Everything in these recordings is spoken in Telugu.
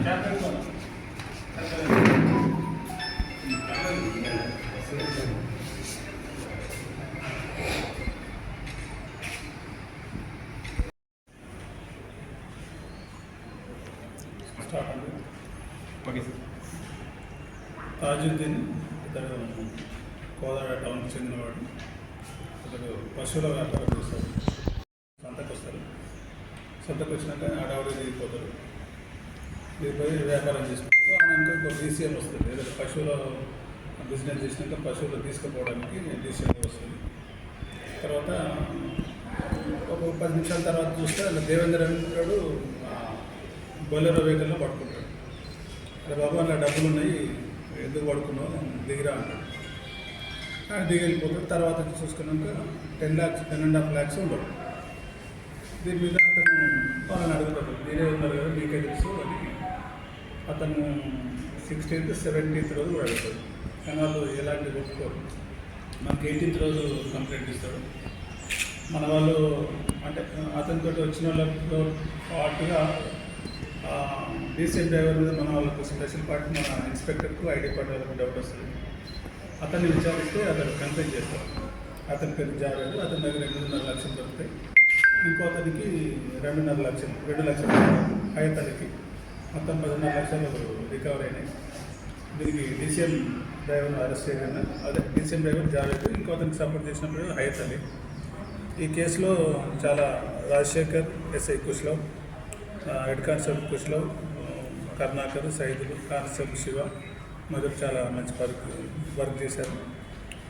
Okay sir. తాజుద్దీన్ ఇతడు కోదాడ టౌన్కి చెందినవాడు. ఇతడు పశువుల వ్యాపారం చేస్తారు. సంతకు వస్తారు. సంతకు వచ్చినాక ఆడవాడు దిగిపోతారు. దిగిపోయి వ్యాపారం చేసుకుంటారు. ఆయన ఇంకో డీసీఎం వస్తుంది. ఏదైనా పశువుల బిజినెస్ చేసినాక పశువులు తీసుకుపోవడానికి డీసీఎం వస్తుంది. తర్వాత ఒక 10 నిమిషాల తర్వాత చూస్తే దేవేంద్ర అనేవాడు బొలెరో వెహికల్లో పడుకుంటాడు. అరే బాబు అలా డబ్బులు ఉన్నాయి, ఎందుకు పడుకున్నావు, దిగిరా అంటాడు. దిగి వెళ్ళిపోతాడు. తర్వాత చూసుకున్నాక 10 lakhs 10.5 lakhs ఉండవు. దీని మీద అతను వాళ్ళని అడుగుతాడు, మీరే ఉన్నారు కదా, మీకే తెలుసు అని. అతను 16th 17th రోజు కూడా అడుగుతాడు. కానీ వాళ్ళు ఎలాంటి ఒప్పుకోరు. మనకి 18th రోజు కంప్లైంట్ ఇస్తాడు. మన వాళ్ళు అంటే అతనితో వచ్చిన వాళ్ళతో పాటుగా డీసీఎం డ్రైవర్ మీద మన వాళ్ళకు స్పెషల్ పార్ట్ మన ఇన్స్పెక్టర్కు ఐడి కార్డు వాళ్ళకు డౌట్ వస్తుంది. అతన్ని విచారిస్తే అతను కంప్లైంట్ చేస్తారు. అతని పేరు జావేదు. అతని దగ్గర 8.5 లక్షలు దొరుకుతాయి. ఇంకో అతనికి 2.5 లక్షలు 2 లక్షలు హయతలికి మొత్తం 10.5 లక్షలు రికవర్ అయినాయి. దీనికి డీసీఎం డ్రైవర్ను అరెస్ట్ చేయకుండా అదే డీసీఎం డ్రైవర్ జావేదు, ఇంకో అతనికి సపోర్ట్ చేసినప్పుడు హయతలి. ఈ కేసులో చాలా Rajasekhar, SI Kushlav, head constable Kushlav, Karnakar, Saidulu, constable Shiva మొదలు చాలా మంచి వర్క్ చేశారు.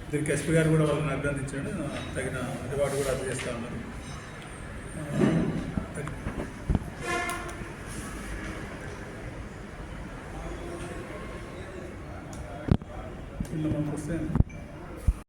దీనికి ఎస్పీ గారు కూడా వాళ్ళని అభినందించాడు. తగిన రివార్డు కూడా అందజేస్తూ ఉన్నారు. మనకు వస్తే